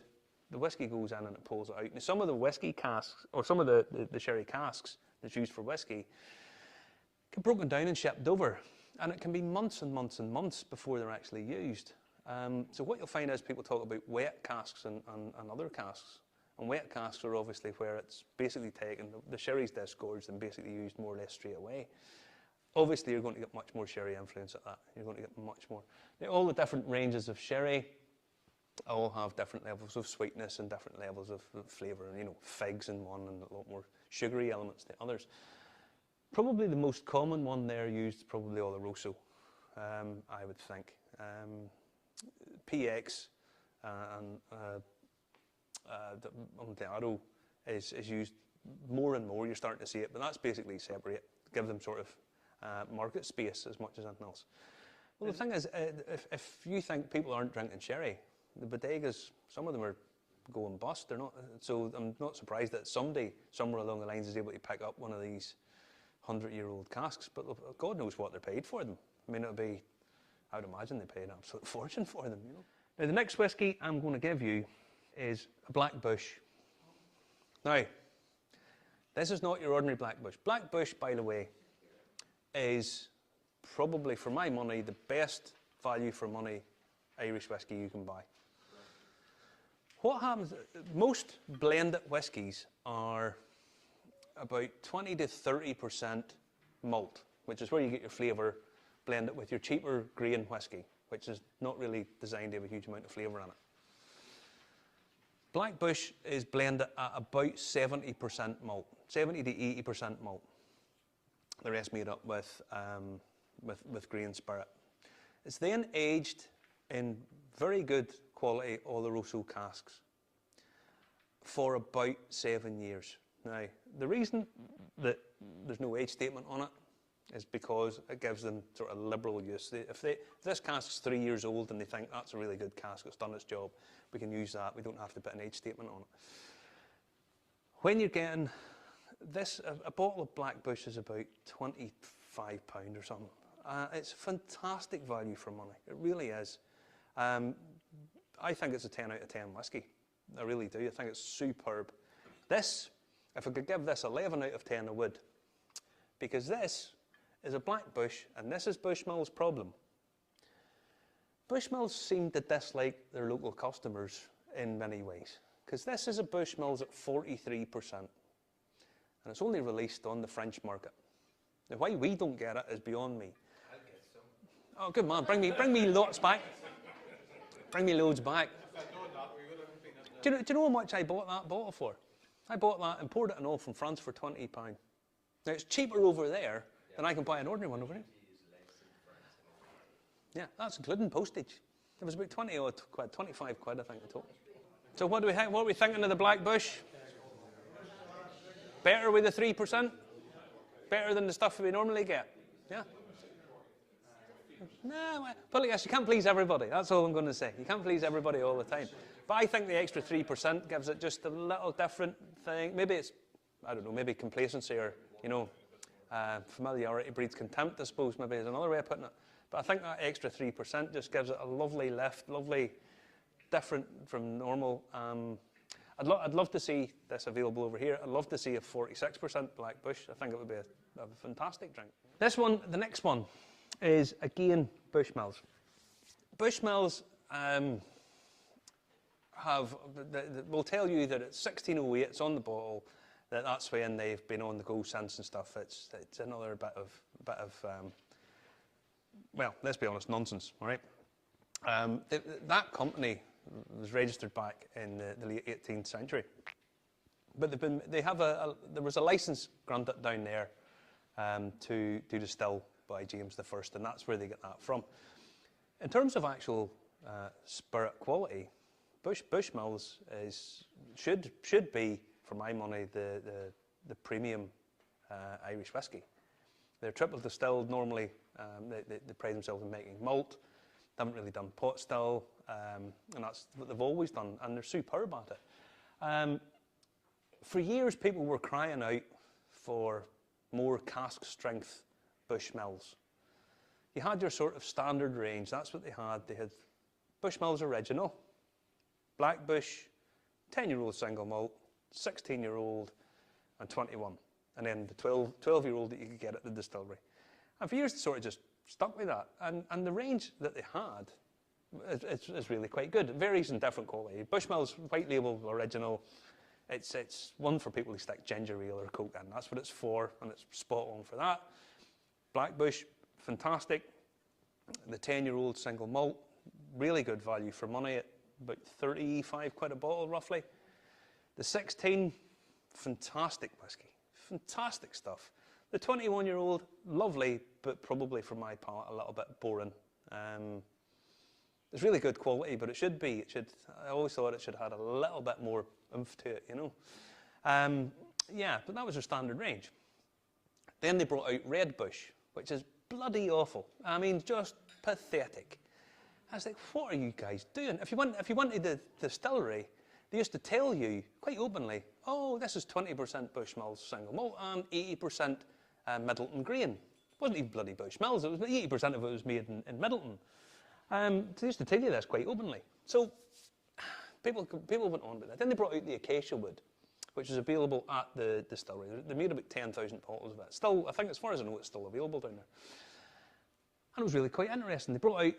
the whiskey goes in and it pulls it out. Now, some of the whiskey casks, or some of the sherry casks that's used for whiskey, get broken down and shipped over. And it can be months and months and months before they're actually used. So what you'll find is people talk about wet casks and other casks. And wet casks are obviously where it's basically taken, the sherry's disgorged and basically used more or less straight away. Obviously, you're going to get much more sherry influence at that. You're going to get much more. Now, all the different ranges of sherry all have different levels of sweetness and different levels of flavour. And, figs in one and a lot more sugary elements than others. Probably the most common one there used is probably Oloroso, I would think. PX and Amontillado is used more and more. You're starting to see it, but that's basically separate, give them sort of market space as much as anything else. Well, the thing is, if you think people aren't drinking sherry, the bodegas, some of them are going bust. They're not. So I'm not surprised that somebody somewhere along the lines is able to pick up one of these 100-year-old casks, but God knows what they're paid for them. I mean, I would imagine they pay an absolute fortune for them. Now, the next whiskey I'm going to give you is a Black Bush. Now, this is not your ordinary Black Bush. Black Bush, by the way, is probably, for my money, the best value for money Irish whiskey you can buy. What happens, most blended whiskies are about 20 to 30% malt, which is where you get your flavour, blend it with your cheaper grain whiskey, which is not really designed to have a huge amount of flavour in it. Black Bush is blended at about 70% malt, 70 to 80% malt. The rest made up with grain spirit. It's then aged in very good quality Oloroso casks for about 7 years. Now, the reason that there's no age statement on it is because it gives them sort of liberal use. If this cask's 3 years old and they think that's a really good cask, it's done its job, we can use that. We don't have to put an age statement on it. When you're getting this, a bottle of Black Bush is about £25 or something. It's fantastic value for money. It really is. I think it's a 10 out of 10 whiskey. I really do. I think it's superb. This, if I could give this 11 out of 10, I would. Because this is a Black Bush, and this is Bushmills' problem. Bushmills seem to dislike their local customers in many ways. Because this is a Bushmills at 43%. And it's only released on the French market. Now, why we don't get it is beyond me.
I'll get some.
Oh, good man. Bring me lots back. Bring me loads back.
If I'd known that, we would have been in
Do you know how much I bought that bottle for? I bought that, imported it and all from France for £20. Now, it's cheaper over there than I can buy an ordinary one over here. Yeah, that's including postage. It was about 20 odd quid, 25 quid, I think, in total. So what are we thinking of the Black Bush? Better with the 3%? Better than the stuff we normally get? Yeah? No, but yes, you can't please everybody. That's all I'm going to say. You can't please everybody all the time. But I think the extra 3% gives it just a little different thing. Maybe it's, I don't know, maybe complacency or, familiarity breeds contempt, I suppose, maybe is another way of putting it. But I think that extra 3% just gives it a lovely lift, lovely, different from normal. I'd love to see this available over here. I'd love to see a 46% Black Bush. I think it would be a fantastic drink. This one, the next one, is again Bushmills. Bushmills will tell you that it's 1608. It's on the bottle. That's when they've been on the go since and stuff. It's another bit of well, let's be honest, nonsense. All right. That company was registered back in the late 18th century, but there was a license granted down there to distill by James I, and that's where they get that from. In terms of actual spirit quality, Bushmills should be, for my money, the premium Irish whiskey. They're triple distilled normally. They pride themselves in making malt. They haven't really done pot still, and that's what they've always done, and they're superb at it. For years, people were crying out for more cask strength Bushmills. You had your sort of standard range. That's what they had. They had Bushmills Original, Black Bush, 10-year-old single malt, 16-year-old, and 21. And then the 12-year-old that you could get at the distillery. And for years, they sort of just stuck with that. And the range that they had is really quite good. It varies in different quality. Bushmills White Label Original, it's one for people who stick ginger ale or coke in. That's what it's for, and it's spot on for that. Black Bush, fantastic. The 10-year-old single malt, really good value for money at about 35 quid a bottle, roughly. The 16, fantastic whiskey, fantastic stuff. The 21-year-old, lovely, but probably for my palate a little bit boring. It's really good quality, but I always thought it should have had a little bit more oomph to it, Yeah, but that was their standard range. Then they brought out Red Bush, which is bloody awful. I mean, just pathetic. I was like, what are you guys doing? If you went to the distillery, they used to tell you quite openly, oh, this is 20% Bushmills single malt and 80% Middleton grain. It wasn't even bloody Bushmills. It was 80% of it was made in Middleton. They used to tell you this quite openly. So people went on to that. Then they brought out the acacia wood, which is available at the distillery. They made about 10,000 bottles of it. Still, I think as far as I know, it's still available down there. And it was really quite interesting. They brought out,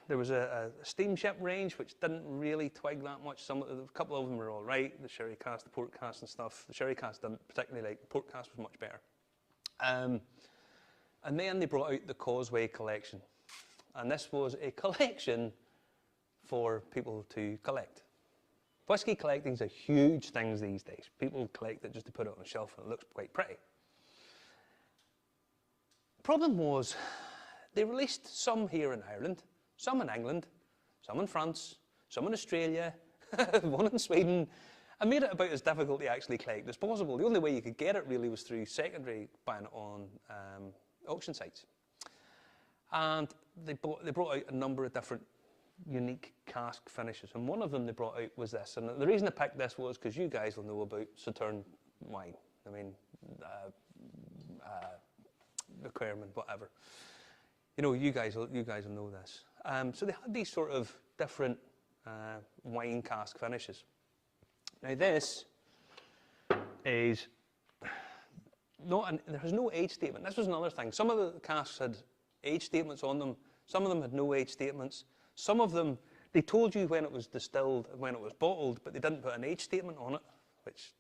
there was a steamship range, which didn't really twig that much. A couple of them were all right, the sherry cask, the port cask and stuff. The sherry cask didn't particularly like, the port cask was much better. And then they brought out the Causeway collection. And this was a collection for people to collect. Whiskey collecting is a huge thing these days. People collect it just to put it on a shelf and it looks quite pretty. The problem was, they released some here in Ireland, some in England, some in France, some in Australia, one in Sweden, and made it about as difficult to actually collect as possible. The only way you could get it really was through secondary buying it on auction sites. And they brought out a number of different unique cask finishes, and one of them they brought out was this. And the reason I picked this was because you guys will know about Sauterne wine. I mean, the Querman, whatever. You guys will know this. So they had these sort of different wine cask finishes. Now this is there has no age statement. This was another thing. Some of the casks had age statements on them. Some of them had no age statements. Some of them, they told you when it was distilled and when it was bottled, but they didn't put an age statement on it, which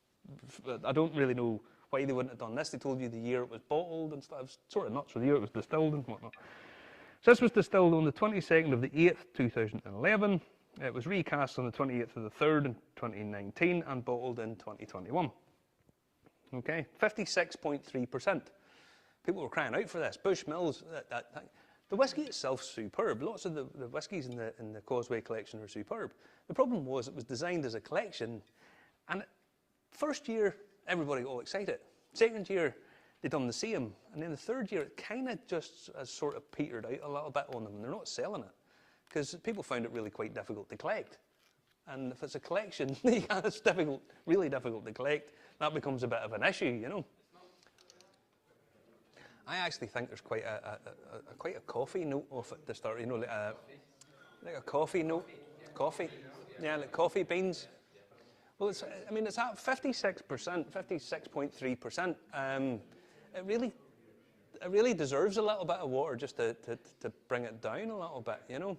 I don't really know why they wouldn't have done this. They told you the year it was bottled and stuff. It was sort of nuts for the year it was distilled and whatnot. So this was distilled on the 22nd of the 8th, 2011. It was recast on the 28th of the 3rd in 2019 and bottled in 2021. Okay, 56.3%. People were crying out for this. Bushmills, The whisky itself is superb. Lots of the whiskies in the Causeway collection are superb. The problem was it was designed as a collection, and first year everybody got all excited. Second year they done the same, and then the third year it kind of just has sort of petered out a little bit on them, and they're not selling it because people found it really quite difficult to collect. And if it's a collection, it's difficult, really difficult to collect. That becomes a bit of an issue, you know. I actually think there's quite a coffee note off it to start, you know, like a coffee note, coffee, yeah, like coffee beans. Well, it's at 56%, 56.3%. It really deserves a little bit of water just to bring it down a little bit, you know.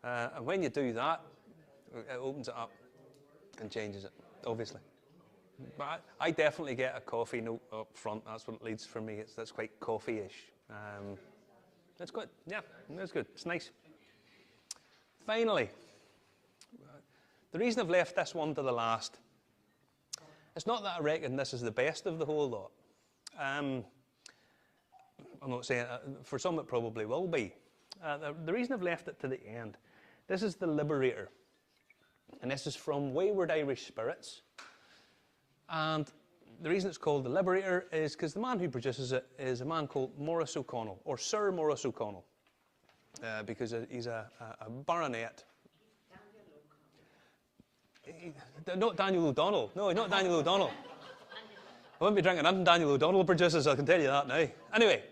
And when you do that, it opens it up and changes it, obviously. But I definitely get a coffee note up front. That's what it leads for me. That's quite coffee-ish. That's good. Yeah, that's good. It's nice. Finally, the reason I've left this one to the last, it's not that I reckon this is the best of the whole lot. I'm not saying, for some it probably will be. The reason I've left it to the end, this is the Liberator. And this is from Wayward Irish Spirits. And the reason it's called the Liberator is because the man who produces it is a man called Maurice O'Connell, or Sir Maurice O'Connell, because he's a baronet. Not Daniel O'Donnell. No, not Daniel O'Donnell. I wouldn't be drinking anything Daniel O'Donnell produces, I can tell you that now. Anyway,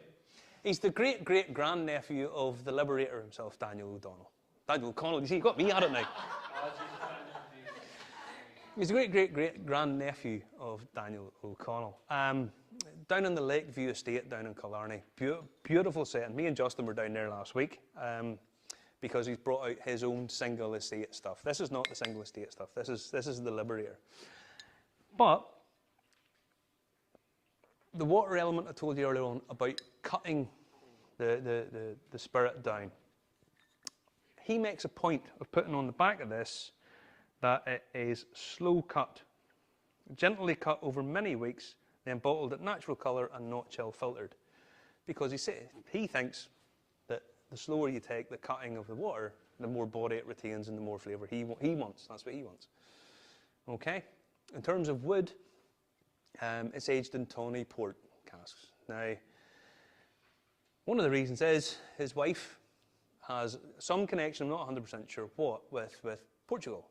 he's the great-great-grandnephew of the Liberator himself, Daniel O'Donnell. Daniel O'Connell, you see, you got me at it now. He's a great-great-great-grandnephew of Daniel O'Connell. Down in the Lakeview Estate down in Killarney. Beautiful setting. Me and Justin were down there last week because he's brought out his own single estate stuff. This is not the single estate stuff. This is the Liberator. But the water element I told you earlier on about cutting the spirit down. He makes a point of putting on the back of this that it is slow cut, gently cut over many weeks, then bottled at natural colour and not chill filtered. Because he thinks that the slower you take the cutting of the water, the more body it retains and the more flavour he wants. That's what he wants. Okay? In terms of wood, it's aged in tawny port casks. Now, one of the reasons is his wife has some connection, I'm not 100% sure what, with Portugal.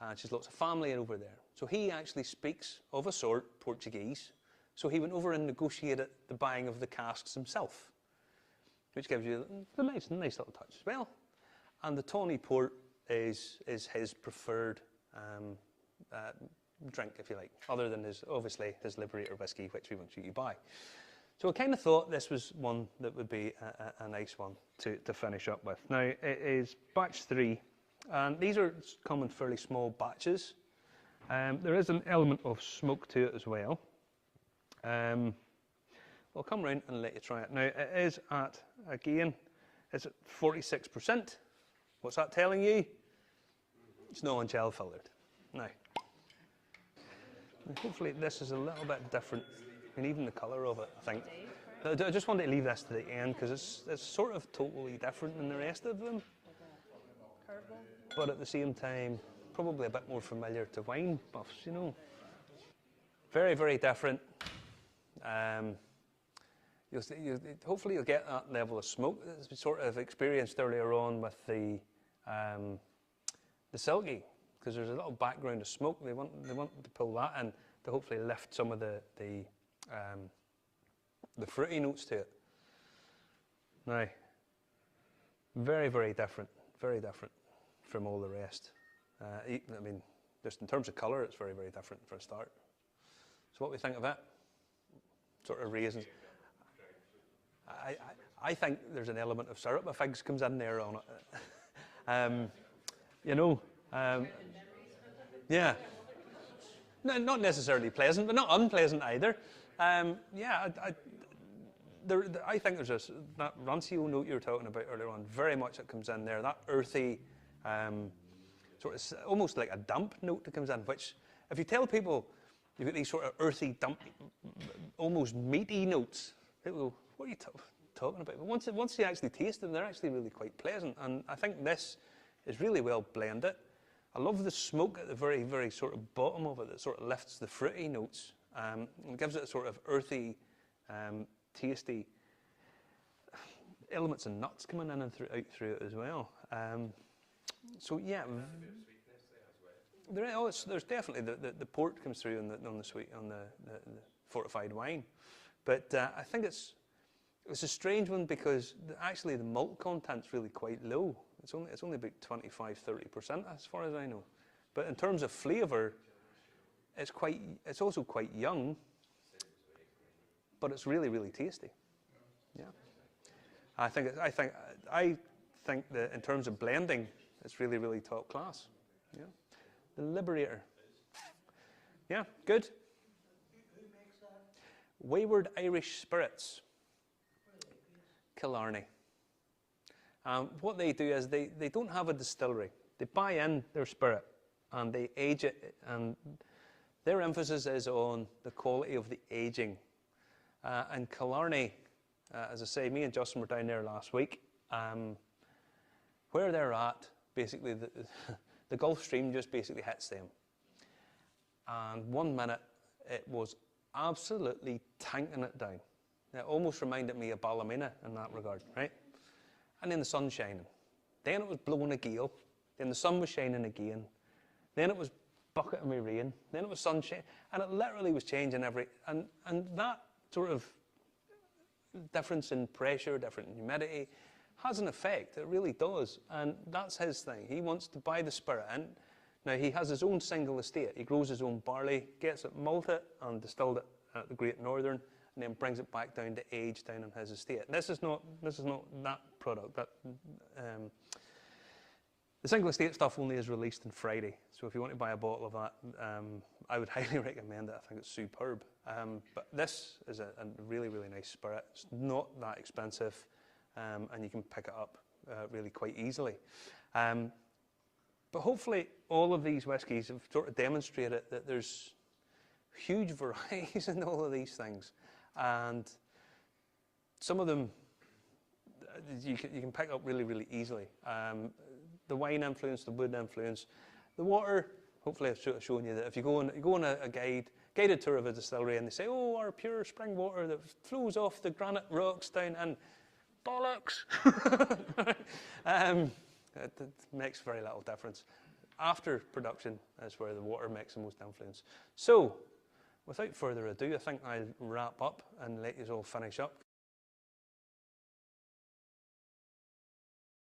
And she has lots of family over there. So he actually speaks, of a sort, Portuguese. So he went over and negotiated the buying of the casks himself, which gives you a nice little touch as well. And the tawny port is his preferred drink, if you like, other than his Liberator whiskey, which we want you to buy. So I kind of thought this was one that would be a nice one to finish up with. Now, it is batch 3. And these are come in fairly small batches. There is an element of smoke to it as well. I'll come round and let you try it. Now, it is at, again, it's at 46%. What's that telling you? It's non-chill filtered. Now, hopefully this is a little bit different, and even the colour of it, I think. I just wanted to leave this to the end because it's sort of totally different than the rest of them. But at the same time, probably a bit more familiar to wine buffs, you know. Very, very different. Hopefully you'll get that level of smoke that we sort of experienced earlier on with the silky, because there's a little background of smoke. They want to pull that in to hopefully lift some of the fruity notes to it. Now, very, very different. Very different from all the rest. I mean, just in terms of colour, it's very, very different for a start. So what do we think of that? Sort of raisins. I think there's an element of syrup. The figs comes in there on it. You know, yeah. No, not necessarily pleasant, but not unpleasant either. Yeah, I think there's that rancio note you were talking about earlier on, very much that comes in there, that earthy, sort of almost like a damp note that comes in, which if you tell people you've got these sort of earthy, damp, almost meaty notes, people go, what are you talking about. But once you actually taste them, they're actually really quite pleasant. And I think this is really well blended. I love the smoke at the very, very sort of bottom of it that sort of lifts the fruity notes. And gives it a sort of earthy, tasty elements and nuts coming in and out through it as well. So yeah,
And a bit of sweetness there as well.
there's definitely the port comes through on the fortified wine, but I think it's a strange one because actually the malt content's really quite low. It's only about 25-30% as far as I know, but in terms of flavour, it's also quite young, but it's really, really tasty. Yeah, I think that in terms of blending, it's really, really top class. Yeah, the Liberator. Yeah, good.
Who makes that?
Wayward Irish Spirits, Killarney. What they do is they don't have a distillery. They buy in their spirit and they age it, and their emphasis is on the quality of the aging. And Killarney, as I say, me and Justin were down there last week. Where they're at, basically, the Gulf Stream just basically hits them. And 1 minute, it was absolutely tanking it down. It almost reminded me of Ballymena in that regard, right? And then the sun's shining. Then it was blowing a gale. Then the sun was shining again. Then it was bucketing me rain. Then it was sunshine. And it literally was changing and that sort of difference in pressure, different in humidity, has an effect. It really does. And that's his thing. He wants to buy the spirit in. Now, he has his own single estate. He grows his own barley, gets it malted and distilled it at the Great Northern, and then brings it back down to age down on his estate. This is not that product. The single estate stuff only is released on Friday. So if you want to buy a bottle of that, I would highly recommend it. I think it's superb. But this is a really, really nice spirit. It's not that expensive, and you can pick it up really quite easily. But hopefully all of these whiskies have sort of demonstrated that there's huge varieties in all of these things. And some of them you can pick up really, really easily. The wine influence, the wood influence, the water. Hopefully I've shown you that if you go on a guided tour of a distillery and they say, oh, our pure spring water that flows off the granite rocks down, and bollocks. It makes very little difference. After production is where the water makes the most influence. So, without further ado, I think I'll wrap up and let you all finish up.